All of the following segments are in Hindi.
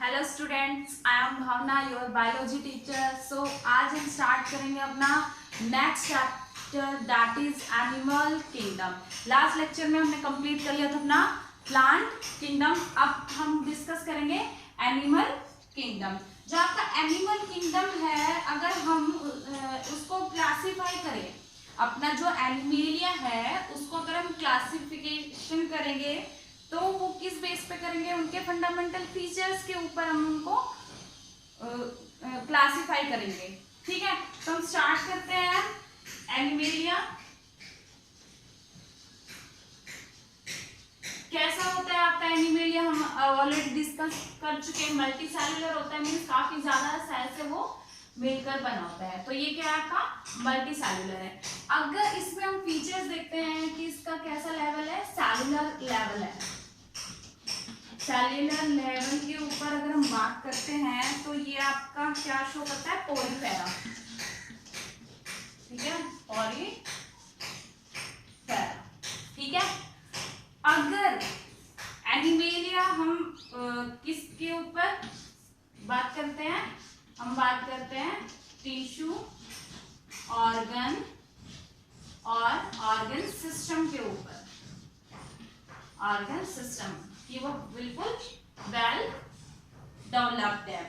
Hello students, I am Bhavna, your biology teacher. So आज हम स्टार्ट करेंगे अपना next chapter, that is animal kingdom. Last lecture में हमने कंप्लीट कर लिया था अपना प्लांट किंगडम। अब हम डिस्कस करेंगे एनिमल किंगडम। जो आपका एनिमल किंगडम है, अगर हम उसको क्लासीफाई करें, अपना जो एनिमेलिया है उसको अगर हम क्लासिफिकेशन करेंगे तो वो किस बेस पे करेंगे? उनके फंडामेंटल फीचर्स के ऊपर हम उनको क्लासिफाई करेंगे। ठीक है, तो हम स्टार्ट करते हैं एनिमेलिया। कैसा होता है आपका एनिमेलिया? हम ऑलरेडी डिस्कस कर चुके हैं। मल्टी सेलुलर होता है, मीन्स काफी ज्यादा सेल से वो मिलकर बना होता है। तो ये क्या है आपका मल्टी सेलुलर है। अगर इसमें हम फीचर्स देखते हैं कि इसका कैसा लेवल है, सेलुलर लेवल है। सेल्यूलर लेवल के ऊपर अगर हम बात करते हैं तो ये आपका क्या शो करता है? पॉलीफेरा। ठीक है, पॉलीफेरा। ठीक है, अगर एनिमेलिया हम किसके ऊपर बात करते हैं? हम बात करते हैं टिश्यू, ऑर्गन और ऑर्गन सिस्टम के ऊपर। ऑर्गन सिस्टम कि वो बिल्कुल वेल डेवलप्ड है।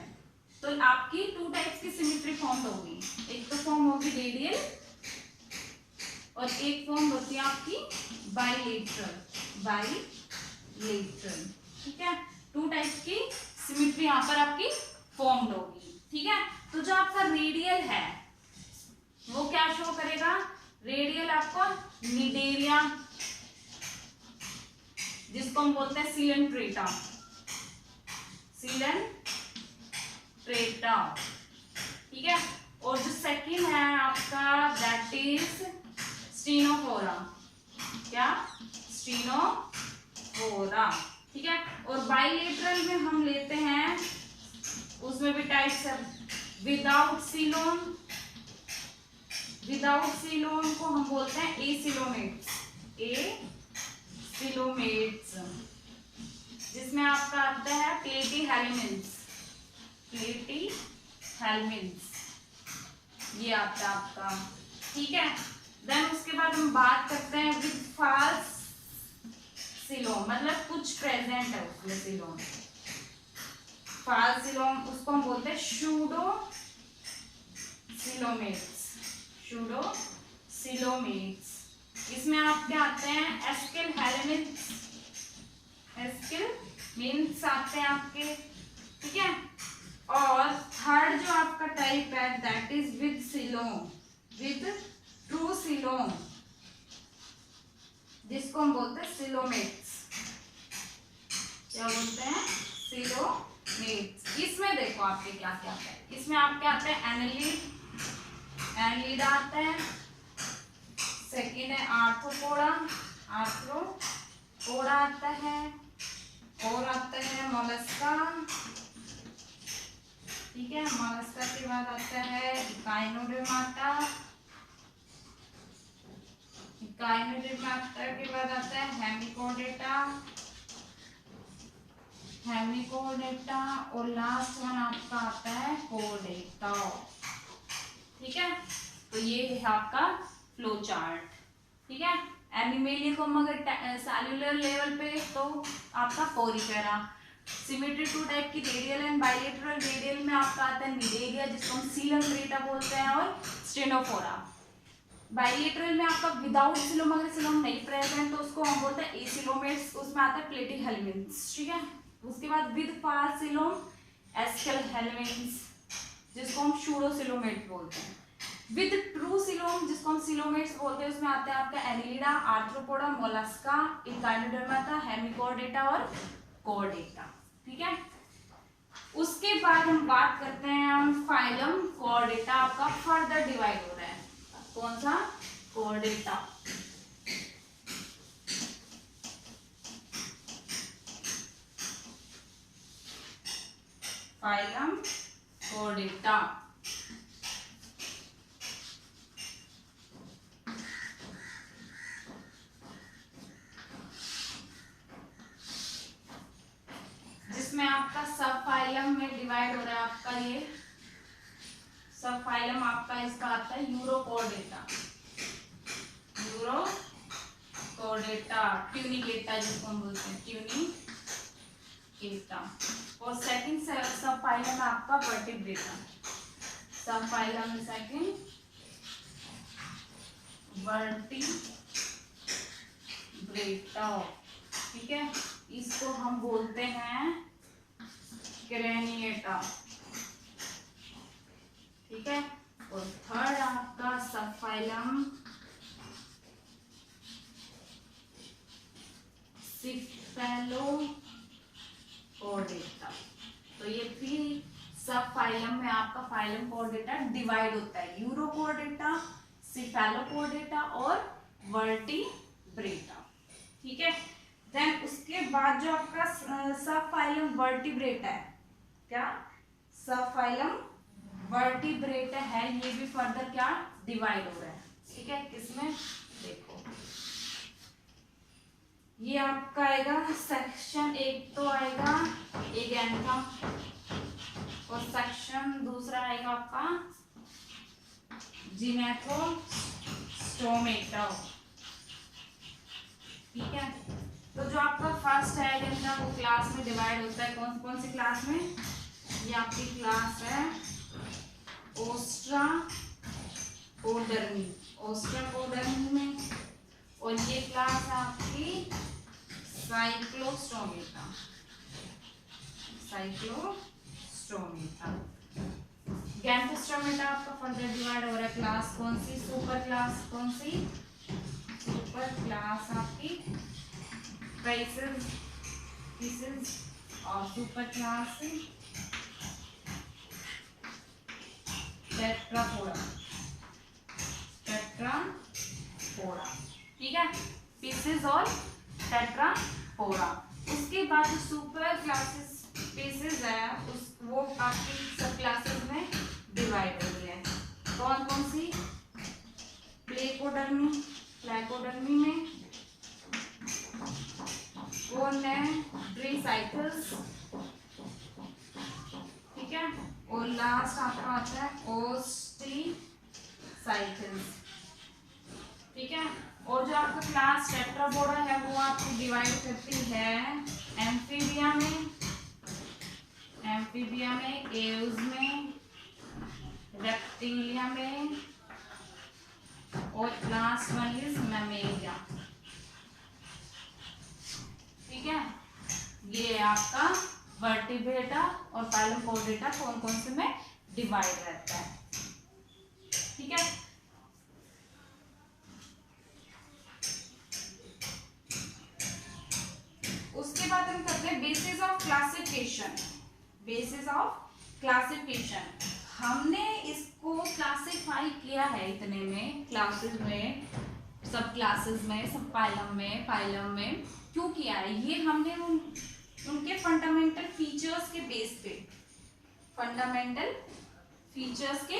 तो आपकी टू टाइप्स की सिमेट्री फॉर्म होगी। एक तो फॉर्म होगी रेडियल और एक फॉर्म होती है आपकी बाइलेटरल। ठीक है, टू टाइप्स की सिमेट्री यहाँ पर आपकी फॉर्म्ड होगी। ठीक है, तो जो आपका रेडियल है वो क्या शो करेगा? रेडियल आपको निडेरिया, जिसको हम बोलते हैं सिलेंट्रेटा। ठीक है, और जो सेकंड है आपका दैट इज स्टीनोफोरा। क्या? स्टीनोफोरा। ठीक है, और बाइलेटरल में हम लेते हैं, उसमें भी टाइप्स है। विदाउट सिलोन को हम बोलते हैं एसिलोमेट्स। जिसमें आपका आता है प्लेटीहेल्मिन्थ्स। ये आता है आपका। ठीक है, देन उसके बाद हम बात करते हैं विद फाल्स सिलोम, मतलब कुछ प्रेजेंट है उसमें सिलोम। फाल्स सिलोम उसको हम बोलते हैं शूडो सिलोमेट्स। इसमें आपके आते हैं एस्किल मीन्स आते हैं आपके। ठीक है, और थर्ड जो आपका टाइप है that is with true coelom, जिसको हम बोलते हैं सिलोमेट्स। क्या बोलते हैं? सिलोमेट्स। इसमें देखो आपके क्या क्या आता है। इसमें आपके आते हैं एनलीड आता है। सेकेंड है आर्थ्रोपोडा आता है। और आता है मोलस्का। ठीक है, मोलस्का के बाद आता है इकाइनोडर्माटा के बाद आता है हेमिकोडेटा और लास्ट वन आपका आता है कोडेटा। ठीक है, तो ये है आपका फ्लो चार्ट। ठीक है, एनिमेलिया को हम अगर सेल्यूलर लेवल पे तो आपका पॉलीफेरा। सिमेट्री टू टाइप की रेडियल एंड बाइलेटरल। रेडियल में आपका आता है निडेरिया, जिसको हम सिलेंट्रेटा बोलते हैं, और स्टेनोफोरा। बाइलेटरल में आपका विदाउट सिलोम, अगर सिलोम नहीं प्रेजेंट तो उसको हम बोलते हैं एसिलोमेट्स, उसमें आता है प्लेटीहेल्मिन्थ्स। ठीक है, उसके बाद with false coelom SQL helminths, जिसको हम शूडोसिलोमेट बोलते हैं। विद ट्रू सिलोम, जिसको हम सिलोमेट्स बोलते हैं, उसमें आते हैं आपका Annelida, arthropoda, Mollusca, Echinodermata, hemichordata और कोडेटा। ठीक है, उसके बाद हम बात करते हैं फाइलम कोडेटा। आपका फर्दर डिवाइड हो रहा है। कौन सा? कोडेटा। फाइलम कोडेटा। जिसमें आपका सब फाइलम में डिवाइड हो रहा है आपका ये सब फाइलम आपका इसका आता है यूरोकोडेटा, यूरोकोडेटा, ट्यूनिकेटा जिसको हम बोलते हैं ट्यूनिकेटा। और सेकंड सब फाइलम आपका वर्टिब्रेटा, सब फाइलम सेकंड वर्टिब्रेटा, ठीक है। इसको हम बोलते हैं क्रेनिएटा, ठीक है। और थर्ड आपका सब फाइलम सिफेलोपोडेटा। तो ये फिर सब फाइलम में आपका फाइलम कोडेटा डिवाइड होता है, यूरोकोडेटा, सिफेलोपोडेटा और वर्टिब्रेटा, ठीक है। देन उसके बाद जो आपका सब फाइलम वर्टिब्रेटा है, क्या सब फाइलम वर्टिब्रेटा है, ये भी फर्दर क्या डिवाइड हो रहा है, ठीक है। किसमें देखो ये आपका आएगा सेक्शन एक तो आएगा एगैंथम और सेक्शन दूसरा आएगा आपका जिनेथोस्टोमेटा, ठीक है। तो जो आपका फर्स्ट है एगैंथम वो क्लास में डिवाइड होता है, कौन कौन सी क्लास में, ये आपकी क्लास है ओस्ट्राकोडर्मी, ओस्ट्राकोडर्मी में। और ये क्लास है आपकी साइक्लोस्टोमेटा, साइक्लोस्टोमेटा। गैंथोस्टोमेटा आपका फर्दर डिवाइड हो रहा है, क्लास कौन सी, सुपर क्लास कौन सी, सुपर क्लास आपकी पीसेस और सुपर क्लास टेट्रापोडा, टेट्रापोडा, ठीक है, पीसेस और टेट्रापोडा। उसके बाद जो सुपर क्लासेस पीसेस है उस वो आपकी सब क्लासेस में डिवाइड हो गई है, कौन कौन सी, प्लेकोडर्मी, प्लेकोडर्मी में कौन है, ड्रीसाइकल्स, ठीक है। और लास्ट आपका आता है ओस्टिसाइकल्स, ठीक है। और जो आपका क्लास टेट्रापोडा है वो आपको डिवाइड करती है एम्फीबिया में, एव्स में, रेप्टिलिया में, और लास्ट वन इज मैमेलिया, ठीक है। ये आपका वर्टिब्रेटा और फाइलम कोडेटा कौन कौन से में डिवाइड रहता है, ठीक है। उसके बाद हम करते हैं basis of classification, basis of classification. हमने इसको क्लासिफाई किया है इतने में क्लासेस में, सब क्लासेस में, सब फाइलम में क्यों किया है, ये हमने उनके फंडामेंटल फीचर्स के बेस पे, फंडामेंटल फीचर्स के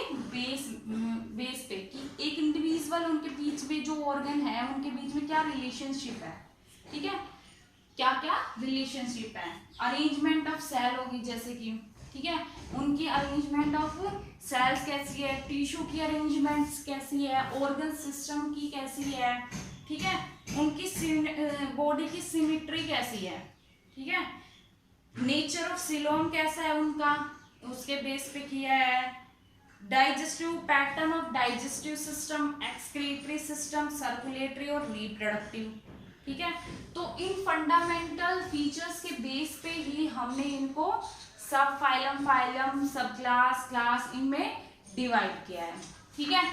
बेस पे कि एक इंडिविजुअल उनके बीच में जो ऑर्गन है उनके बीच में क्या रिलेशनशिप है, ठीक है, क्या क्या रिलेशनशिप है। अरेंजमेंट ऑफ सेल होगी जैसे कि, ठीक है, उनकी अरेंजमेंट ऑफ सेल्स कैसी है, टिश्यू की अरेंजमेंट्स कैसी है, ऑर्गन सिस्टम की कैसी है, ठीक है, उनकी बॉडी की सिमेट्री कैसी है, ठीक है, नेचर ऑफ सिलोम कैसा है उनका, उसके बेस पे किया है। Digestive pattern of digestive system, excretory system, circulatory और रिप्रोडक्टिव, ठीक है। तो इन फंडामेंटल फीचर्स के बेस पे ही हमने इनको सब फाइलम, सब क्लास इनमें डिवाइड किया है, ठीक है।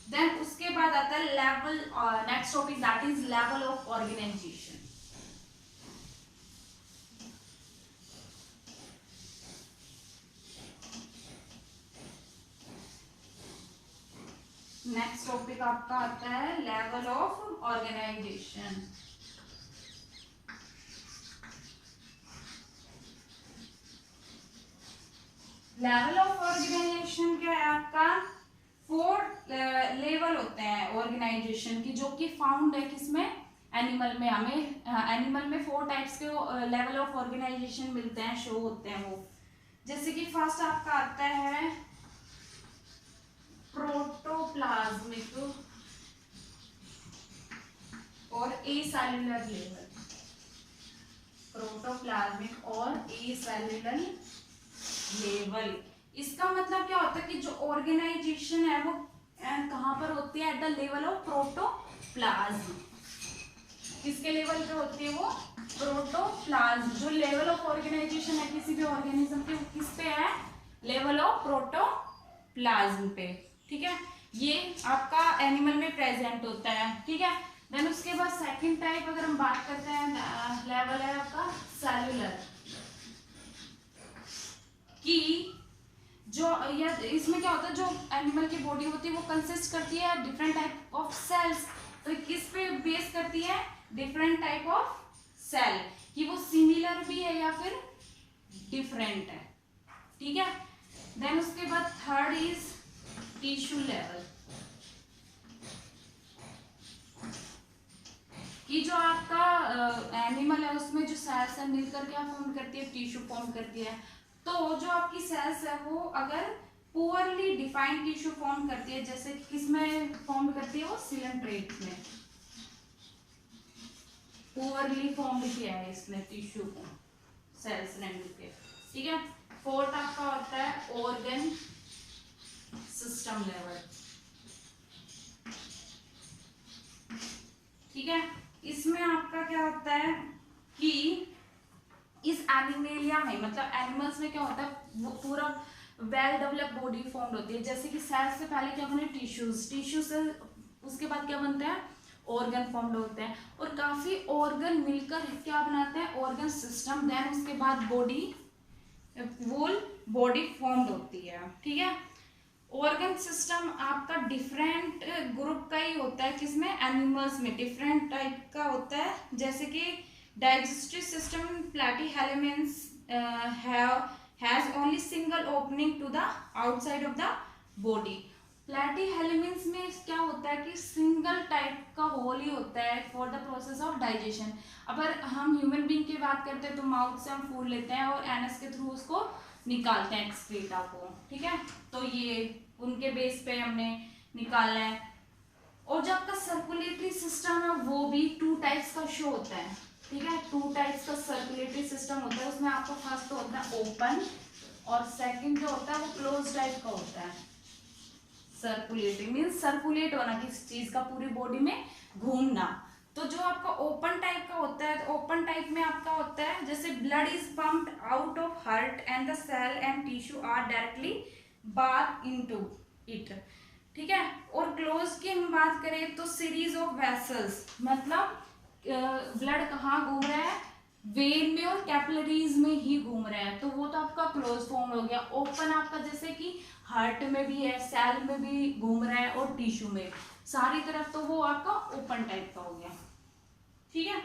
देन उसके बाद आता है level, next topic that is level of organisation. Next topic आपका आता है level of organisation. Level of organisation क्या है आपका, 4 लेवल होते हैं ऑर्गेनाइजेशन की, जो कि फाउंड है किसमें, एनिमल में। हमें एनिमल में 4 टाइप्स के लेवल ऑफ ऑर्गेनाइजेशन मिलते हैं, शो होते हैं वो, जैसे कि फर्स्ट आपका आता है प्रोटोप्लाज्मिक और एसेल्युलर लेवल, प्रोटोप्लाज्मिक और एसेल्युलर लेवल। इसका मतलब क्या होता है कि जो ऑर्गेनाइजेशन है वो कहां पर होती है, at the level of protoplasm. किसके लेवल पे होती है वो, प्रोटोप्लाज्म। जो लेवल ऑफ ऑर्गेनाइजेशन है किसी भी ऑर्गेनिज्म के, वो किस पे है, लेवल ऑफ प्रोटोप्लाज्म पे। ठीक है, ये आपका एनिमल में प्रेजेंट होता है। ठीक है, देन उसके बाद सेकंड टाइप अगर हम बात करते हैं, लेवल है आपका सेलुलर की। जो इसमें क्या होता है, जो एनिमल की बॉडी होती है वो कंसिस्ट करती है डिफरेंट टाइप ऑफ सेल्स। तो किस पे बेस करती है, डिफरेंट टाइप ऑफ सेल, कि वो सिमिलर भी है या फिर डिफरेंट है। ठीक है, देन उसके बाद थर्ड इज टिश्यू लेवल, कि जो आपका एनिमल है उसमें जो सेल्स है मिलकर क्या फॉर्म करती है, टिश्यू फॉर्म करती है। तो जो आपकी सेल्स है वो अगर पुअरली डिफाइंड टिश्यू फॉर्म करती है, जैसे किसमें फॉर्म करती है वो, सिलेंट्रेट में पुअरली फॉर्म किया है इसने टिश्यू को सेल्स ने मिलकर। ठीक है, फोर्थ आपका होता है ऑर्गन सिस्टम लेवल। ठीक है, इसमें आपका क्या होता है कि इस एनिमेलिया में, मतलब एनिमल्स में क्या होता है, वो पूरा वेल डेवलप बॉडी फॉर्म होती है। जैसे कि सेल्स से पहले क्या बने, टिश्यूज, टिश्यू से उसके बाद क्या बनते हैं, ऑर्गन फॉर्म होते हैं, और काफी ऑर्गन मिलकर क्या बनाते हैं, ऑर्गन सिस्टम। देन उसके बाद बॉडी, वोल बॉडी फॉर्म होती है। ठीक है, ऑर्गन सिस्टम आपका डिफरेंट ग्रुप का ही होता है, किसमें, एनिमल्स में डिफरेंट टाइप का होता है। जैसे कि digestive system platyhelminthes has only single opening to the outside of the body. Platyhelminthes में क्या होता है कि सिंगल टाइप का होल ही होता है for the process of digestion. अगर हम ह्यूमन बीइंग की बात करते हैं तो माउथ से हम फूड लेते हैं और एनस के थ्रू उसको निकालते हैं एक्सक्रीटा को। ठीक है, तो ये उनके बेस पे हमने निकालना है। और जो आपका सर्कुलेटरी सिस्टम है वो भी टू टाइप्स का शो होता है। ठीक है, टू टाइप्स का सर्कुलेटरी सिस्टम होता है। उसमें आपका फर्स्ट तो होता है ओपन, और सेकंड जो होता है वो क्लोज टाइप का होता है। सर्कुलेटरी मीन्स सर्कुलेट होना, किसी चीज का पूरी बॉडी में घूमना। तो जो आपका ओपन टाइप का होता है, तो ओपन टाइप में आपका होता है जैसे blood is pumped out of heart and the cell and tissue are directly bath into it. ठीक है, और क्लोज की हम बात करें तो सीरीज ऑफ वेसल्स, मतलब ब्लड कहाँ घूम रहा है, वेन में और कैपिलरीज में ही घूम रहा है, तो वो तो आपका क्लोज फॉर्म हो गया। ओपन आपका जैसे कि हार्ट में भी है, सेल में भी घूम रहा है और टिश्यू में, सारी तरफ, तो वो आपका ओपन टाइप का हो गया। ठीक है,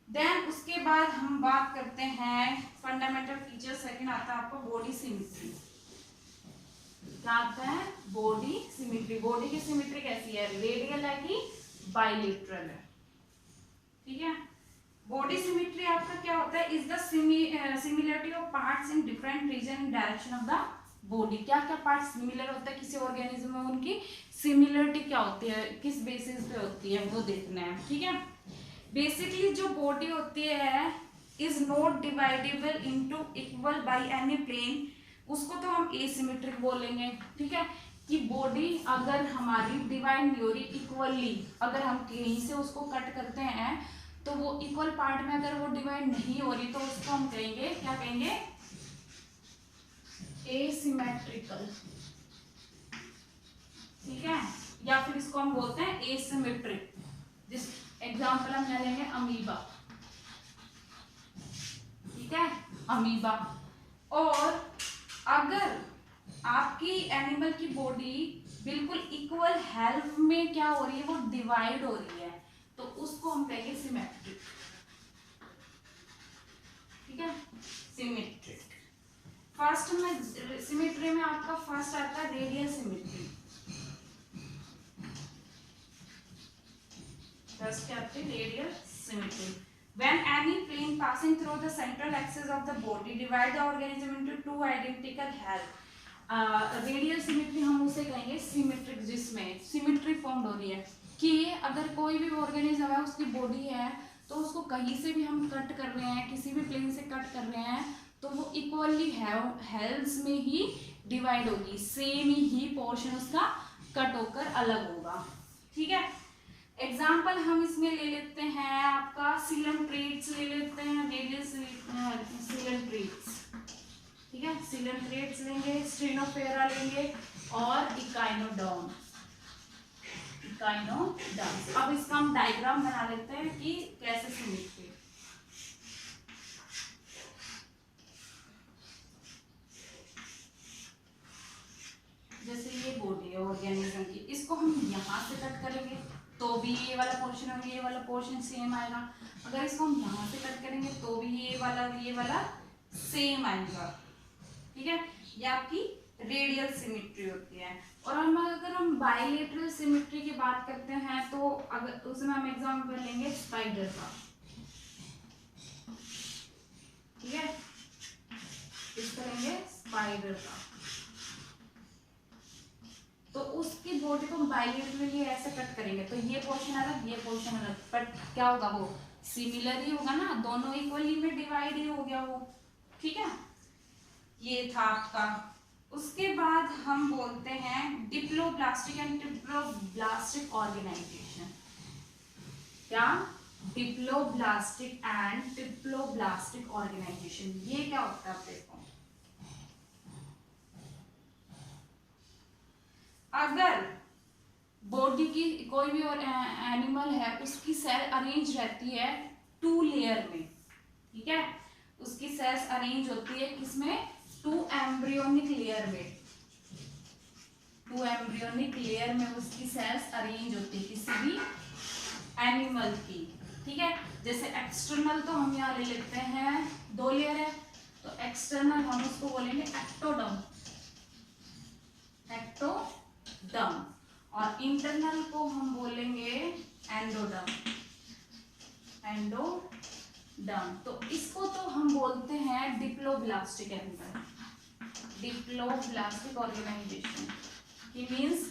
देन उसके बाद हम बात करते हैं फंडामेंटल फीचर। सेकंड आता है आपका बॉडी सिमेट्री। क्या आता है, बॉडी सिमेट्री। बॉडी की सिमेट्री कैसी है, रेडियल है कि बाइलेटरल है। ठीक है, बॉडी सिमेट्री आपका क्या होता है, is the similarity of parts in different region in direction of the body. क्या क्या पार्ट सिमिलर होता है किसी ऑर्गेनिज्म में, उनकी सिमिलरिटी क्या होती है, किस बेसिस पे होती है, वो देखना है। ठीक है, बेसिकली जो बॉडी होती है is not dividable into equal by any plane, उसको तो हम एसिमेट्रिक बोलेंगे। ठीक है, कि बॉडी अगर हमारी डिवाइड नहीं हो रही इक्वली, अगर हम कहीं से उसको कट करते हैं तो वो इक्वल पार्ट में अगर वो डिवाइड नहीं हो रही तो उसको हम कहेंगे, क्या कहेंगे, एसिमेट्रिकल। ठीक है, या फिर इसको हम बोलते हैं एसिमेट्रिक। जिस एग्जांपल हम ले लेंगे अमीबा। ठीक है, अमीबा। और अगर आपकी एनिमल की बॉडी बिल्कुल इक्वल हेल्थ में क्या हो रही है, वो डिवाइड हो रही है, तो उसको हम कहेंगे सिमेट्रिक। ठीक है, सिमेट्रिक। फर्स्ट में सिमेट्री में आपका फर्स्ट आता है रेडियल सिमेट्री। फर्स्ट क्या आती है, radial symmetry. When any plane passing through the central axis of the body divide the organism into two identical halves. Radial symmetry हम उसे कहेंगे सिमेट्रिक, जिसमें सिमेट्री फॉर्म हो रही है कि अगर कोई भी ऑर्गेनिज्म है, उसकी बॉडी है, तो उसको कहीं से भी हम कट कर रहे हैं, किसी भी प्लेन से कट कर रहे हैं, तो वो इक्वली हेल्स में ही डिवाइड होगी, सेम ही पोर्शन उसका कट होकर अलग होगा। ठीक है, एग्जाम्पल हम इसमें ले लेते हैं, आपका सिलेंट्रेट्स ले लेते हैं, वेरियस सिलेंट्रेट्स। ठीक है, सिलेंट्रेट्स लेंगे, स्ट्रेनोफेरा लेंगे और इकाइनोडर्म। अब इसका हम डायग्राम बना लेते हैं कि कैसे सिमेट्री। जैसे ये बॉडी है ऑर्गेनिज्म की, इसको हम यहाँ से कट करेंगे तो भी ये वाला पोर्शन और ये वाला पोर्शन सेम आएगा। अगर इसको हम यहाँ से कट करेंगे तो भी ये वाला सेम आएगा। ठीक है, ये आपकी रेडियल सिमेट्री होती है। और अगर हम बाइलेटरल सिमेट्री की बात करते हैं तो अगर उसमें हम एग्जांपल लेंगे स्पाइडर का। ठीक है, इसको लेंगे स्पाइडर का, तो उसकी बॉडी को बाइलेटरली ऐसे कट करेंगे तो ये पोर्शन अलग, ये पोर्शन अलग, बट क्या होगा, वो सिमिलर ही होगा ना, दोनों इक्वली में डिवाइड ही हो गया वो। ठीक है, ये था आपका। उसके बाद हम बोलते हैं डिप्लोब्लास्टिक एंड ट्रिप्लोब्लास्टिक ऑर्गेनाइजेशन। क्या? डिप्लोब्लास्टिक एंड ट्रिप्लोब्लास्टिक ऑर्गेनाइजेशन, ये क्या होता है आप देखो। अगर बॉडी की कोई भी और एनिमल है, उसकी सेल अरेंज रहती है 2 लेयर में। ठीक है, उसकी सेल्स अरेंज होती है किसमें? 2 एम्ब्रियोनिक लेयर में। 2 एम्ब्रियोनिक लेयर में उसकी सेल्स अरेंज होती है किसी भी एनिमल की। ठीक है, जैसे एक्सटर्नल तो हम यहाँ ले लेते हैं 2 लेयर है, तो एक्सटर्नल हम उसको बोलेंगे एक्टोडर्म, और इंटरनल को हम बोलेंगे एंडोडर्म। तो इसको तो हम बोलते हैं डिप्लोब्लास्टिक एनिमल, डिप्लोब्लास्टिक ऑर्गेनाइजेशन की मींस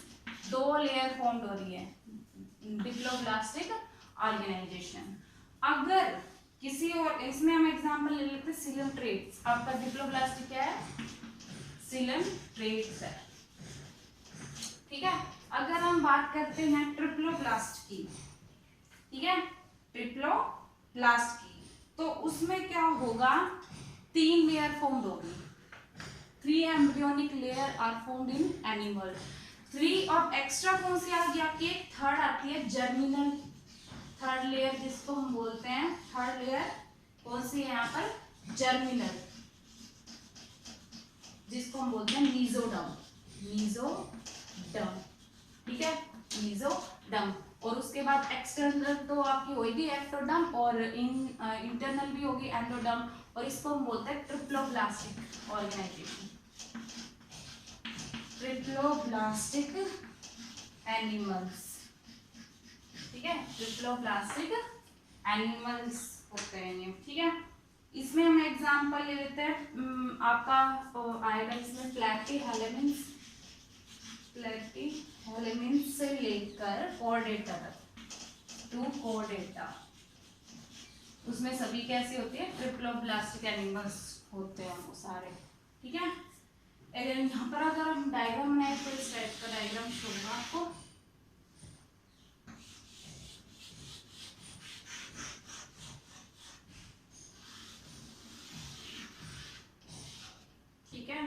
2 लेयर फॉर्म हो रही है, डिप्लोब्लास्टिक ऑर्गेनाइजेशन। अगर किसी और, इसमें हम एग्जांपल ले लेते हैं सिलेंट्रेट्स। आपका डिप्लोब्लास्टिक क्या है? सिलेंट्रेट्स है। ठीक है, अगर हम बात करते हैं ट्रिप्लोब्लास्ट की, ठीक है, ट्रिप्लोब्लास्ट की, तो उसमें क्या होगा, 3 लेयर फॉर्म होगी। 3 embryonic layer are formed in animal. 3 और एक्स्ट्रा कौन सी आ गई आपकी? थर्ड आती है जर्मिनल, थर्ड लेयर जिसको हम बोलते हैं। थर्ड लेयर कौन सी है यहाँ पर? जर्मिनल, जिसको हम बोलते हैं मीजोडर्म। ठीक है, मीजोडर्म। और उसके बाद एक्सटर्नल तो आपकी होगी एक्टोडर्म, और इंटरनल भी होगी एंडोडर्म, और इसको हम बोलते हैं ट्रिप्लोब्लास्टिक ऑर्गेनाइजेशन, ट्रिप्लोब्लास्टिक एनिमल्स। ठीक है, ट्रिप्लोब्लास्टिक एनिमल्स होते हैं ये। ठीक है, इसमें हम एग्जांपल ले लेते हैं, आपका आएगा इसमें प्लैटीहेल्मिन्थ से लेकर कॉर्डेटा तक, 2 कॉर्डेटा, उसमें सभी कैसे होते हैं? ट्रिप्लोब्लास्टिक एनिमल्स होते हैं वो सारे। ठीक है, अगर यहाँ पर अगर हम डायग्राम बनाए तो इस टाइप का डायग्राम शो होगा आपको। ठीक है,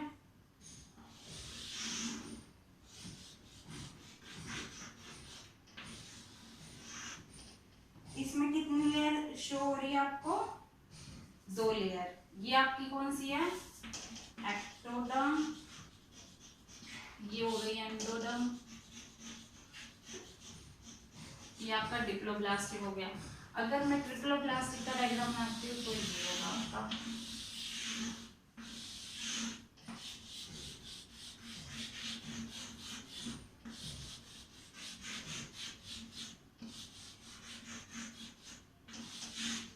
इसमें कितनी लेयर शो हो रही है आपको? 2 लेयर। ये आपकी कौन सी है? एक्टोडर्म, ये हो गई एंडोडर्म, ये आपका डिप्लोब्लास्टिक हो गया। अगर मैं ट्रिप्लोब्लास्टिक का डायग्राम बनाती हूँ तो ये होगा आपका।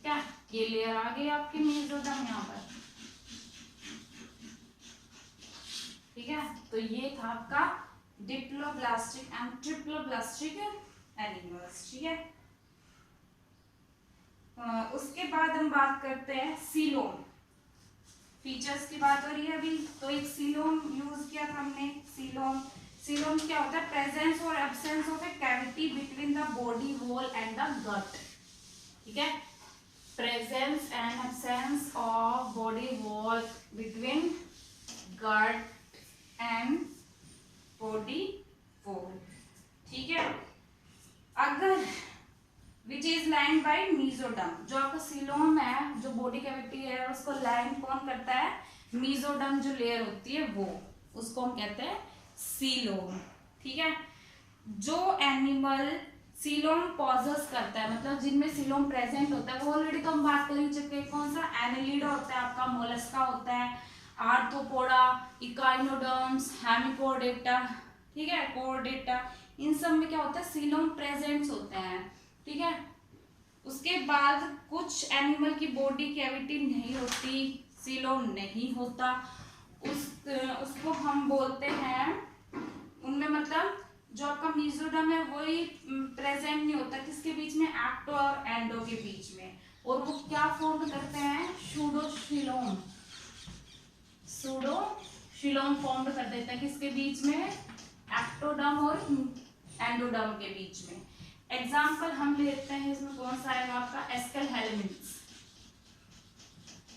क्या ये लेयर आ गई आपकी मेसोडर्म यहाँ पर, ठीक है। तो ये था आपका डिप्लोब्लास्टिक एंड ट्रिप्लोब्लास्टिक एनिमल्स, ठीक है। उसके बाद हम बात करते हैं सीलोम, फीचर्स की बात हो रही है अभी। तो एक सीलोम यूज किया था हमने। सीलोम क्या होता है? प्रेजेंस और absence of a cavity between the body wall and the gut, ठीक है। Presence and absence of body wall between gut and body wall, ठीक है। अगर which is line by mesoderm, जो आपका सीलोम है, जो बॉडी कैविटी है, उसको लाइन कौन करता है? मेसोडर्म जो लेयर होती है वो, उसको हम कहते हैं सीलोम, ठीक है। जो एनिमल सीलोम पॉजेस करता है, मतलब जिनमें सीलोम प्रेजेंट होता है, वो ऑलरेडी तो हम बात कर ही चुके हैं। कौन सा? एनालिडा होता है आपका, मोलस्का होता है, आर्थ्रोपोडा, इकाइनोडर्म्स, हेमिकोडेटा, ठीक है, कोडेटा, इन सब में क्या होता है? सीलोम प्रेजेंट्स होते हैं, ठीक है। उसके बाद कुछ एनिमल की बॉडी कैविटी नहीं होती, सीलोम नहीं होता, उसको हम बोलते हैं, उनमें मतलब जो आपका मेसोडर्म है वही प्रेजेंट नहीं होता। किसके बीच में? एक्टो और एंडो के बीच में। और वो क्या फॉर्म करते हैं? सूडोसीलोम, सूडोसीलोम फॉर्म कर देते हैं। किसके बीच में? एक्टोडर्म और एंडोडर्म के बीच में। एग्जाम्पल हम लेते हैं, इसमें कौन सा आएगा आपका? एस्केल हेलमिन्स,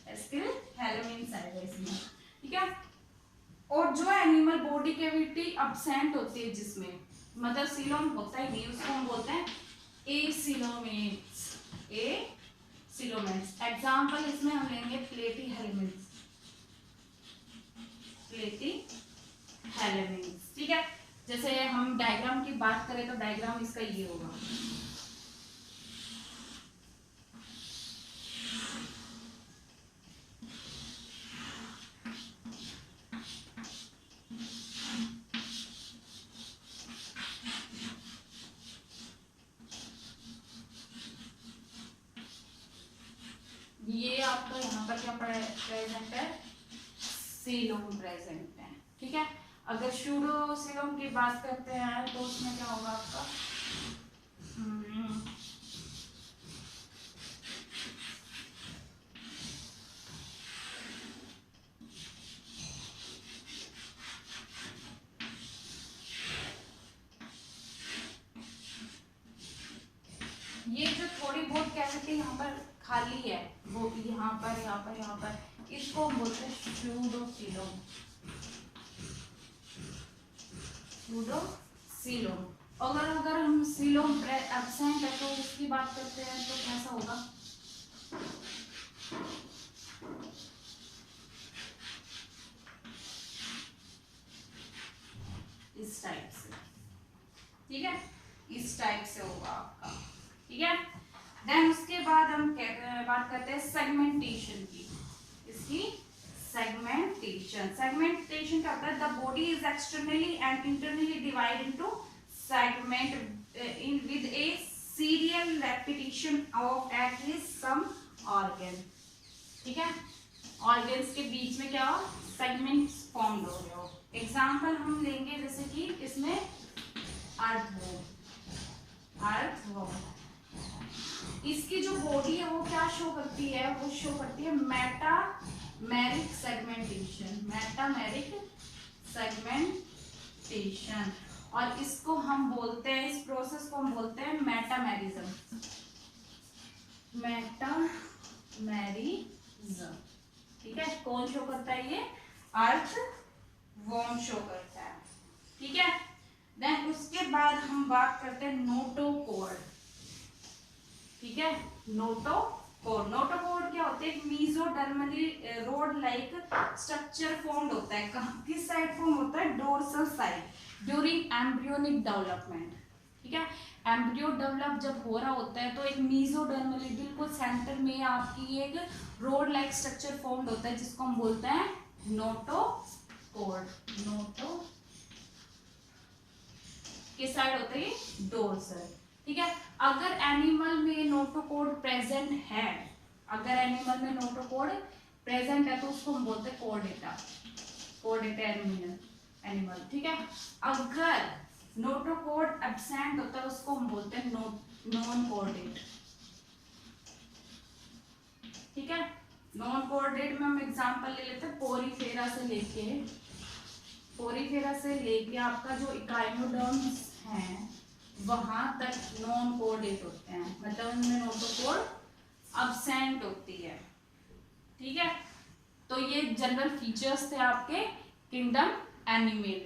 एस्केल हेलमिन्स आएगा इसमें, ठीक है। और जो एनिमल बॉडी कैविटी एब्सेंट होती है, जिसमें मतलब सीलोम होता ही नहीं, उसको हम बोलते हैं एसिलोमेट्स, एसिलोमेट्स। एग्जाम्पल इसमें हम लेंगे प्लेटीहेलमिन्स, प्लेटीहेलमिन्स, ठीक है। जैसे हम डायग्राम की बात करें तो डायग्राम इसका ये होगा, ये आपका यहाँ पर क्या प्रेजेंट है? सीलोम प्रेजेंट है, ठीक है। अगर सूडोसीलोम की बात करते हैं तो उसमें क्या होगा आपका? ये जो थोड़ी बहुत कैविटी यहाँ पर खाली है, वो यहाँ पर, यहाँ पर, यहाँ पर, इसको हम बोलते हैं सूडोसीलोम, सूडोसीलोम। अगर हम सीलोम एब्सेंट है तो उसकी बात करते हैं तो कैसा होगा? इस टाइप से, ठीक है, इस टाइप से होगा आपका, ठीक है। देन उसके बाद हम बात करते हैं सेगमेंटेशन की। इसकी सेगमेंटेशन क्या होता है? The body is externally and internally divide into segment in with a serial repetition of at least some organ, ठीक है। ऑर्गन्स के बीच में क्या हो? सेगमेंट्स फॉर्म हो रहे हो। एग्जाम्पल हम लेंगे, जैसे कि इसमें अर्थवॉर्म, इसकी जो बॉडी है वो क्या शो करती है? वो शो करती है मेटामेरिक सेगमेंटेशन, और इसको हम बोलते हैं, इस प्रोसेस को हम बोलते हैं मेटामेरिज्म, ठीक है। कौन शो करता है? ये अर्थवॉर्म शो करता है, ठीक है। देन उसके बाद हम बात करते हैं नोटोकॉर्ड, ठीक है। नोटोकॉर्ड क्या होते हैं? एक मेसोडर्मली रोड लाइक स्ट्रक्चर फॉर्म्ड होता है। किस साइड फॉर्म होता है? Dorsal side, during embryonic development, ठीक है। एम्ब्रियो डेवलप जब हो रहा होता है तो एक मेसोडर्मली बिल्कुल सेंटर में आपकी एक रोड लाइक स्ट्रक्चर फॉर्म्ड होता है, जिसको हम बोलते हैं नोटोकॉर्ड। किस साइड होता है? ये डोर्सल, ठीक है। अगर एनिमल में नोटोकॉर्ड प्रेजेंट है अगर एनिमल में नोटोकोड प्रेजेंट है तो उसको हम बोलते हैं कोडेटा, कोडेटा एनिमल, ठीक है। अगर नोटोकोड एब्सेंट होता है उसको हम बोलते हैं नॉन कोडेट, ठीक है। नॉन कोडेट में हम एग्जांपल ले लेते हैं पोरीफेरा से लेके आपका जो इकाइनोडर्म्स हैं वहां तक नॉन कोडेट होते हैं, मतलब उनमें नोटोकोड अब्सेंट होती है, ठीक है। तो ये जनरल फीचर्स थे आपके किंगडम एनिमल।